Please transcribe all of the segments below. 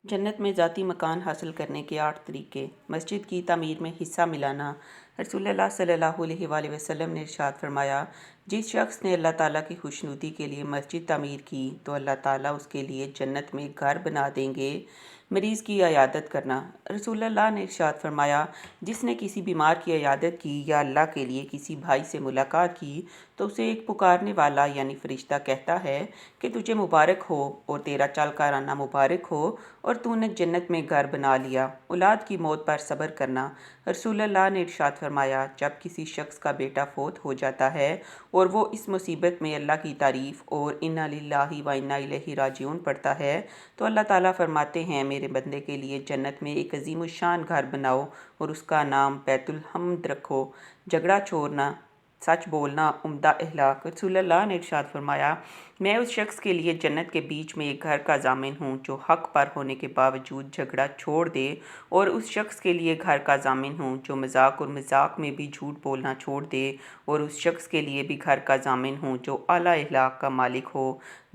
जन्नत में ज़ाती मकान हासिल करने के 8 तरीके। मस्जिद की तामीर में हिस्सा मिलाना। रसूलुल्लाह सल्लल्लाहु अलैहि वसल्लम ने इरशाद फरमाया, जिस शख्स ने अल्लाह ताला की खुशनुदी के लिए मस्जिद तामीर की तो अल्लाह ताला उसके लिए जन्नत में घर बना देंगे। मरीज़ की इयादत करना। रसूलुल्लाह ने इरशाद फरमाया, जिसने किसी बीमार की इयादत की या अल्लाह के लिए किसी भाई से मुलाकात की तो उसे एक पुकारने वाला यानी फरिश्ता कहता है कि तुझे मुबारक हो और तेरा चल कर आना मुबारक हो और तूने जन्नत में घर बना लिया। औलाद की मौत पर सब्र करना। रसूलुल्लाह ने इरशाद फरमाया, जब किसी शख्स का बेटा फौत हो जाता है और वो इस मुसीबत में अल्लाह की तारीफ़ और इन्ना लिल्लाहि व इन्ना इलैहि राजिऊन पढ़ता है तो अल्लाह ताला फरमाते हैं, मेरे बंदे के लिए जन्नत में एक अज़ीमुश्शान घर बनाओ और उसका नाम बैतुल हम्द रखो। झगड़ा छोड़ना, सच बोलना, उम्दा अखलाक। रसूलुल्लाह ने इरशाद फरमाया, मैं उस शख्स के लिए जन्नत के बीच में एक घर का ज़ामिन हूँ जो हक़ पर होने के बावजूद झगड़ा छोड़ दे, और उस शख्स के लिए घर का ज़ामिन हूँ जो मजाक और मजाक में भी झूठ बोलना छोड़ दे, और उस शख्स के लिए भी घर का ज़ामिन हूँ जो आला अखलाक का मालिक हो।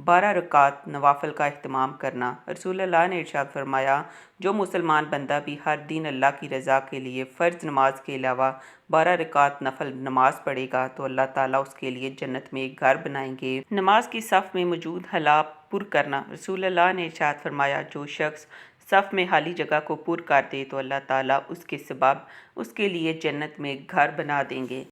12 रकात नवाफिल का अहतमाम करना। रसूलुल्लाह ने इरशाद फरमाया, जो मुसलमान बंदा भी हर दिन अल्लाह की रज़ा के लिए फ़र्ज़ नमाज के अलावा 12 रकात नफल नमाज पढ़ेगा तो अल्लाह ताला उसके लिए जन्नत में एक घर बनाएंगे। नमाज की सफ़ में मौजूद हला पुर करना। रसूलुल्लाह ने इरशाद फरमाया, जो शख्स सफ़ में खाली जगह को पुर कर दे तो अल्लाह ताला उसके सबब उसके लिए जन्नत में घर बना देंगे।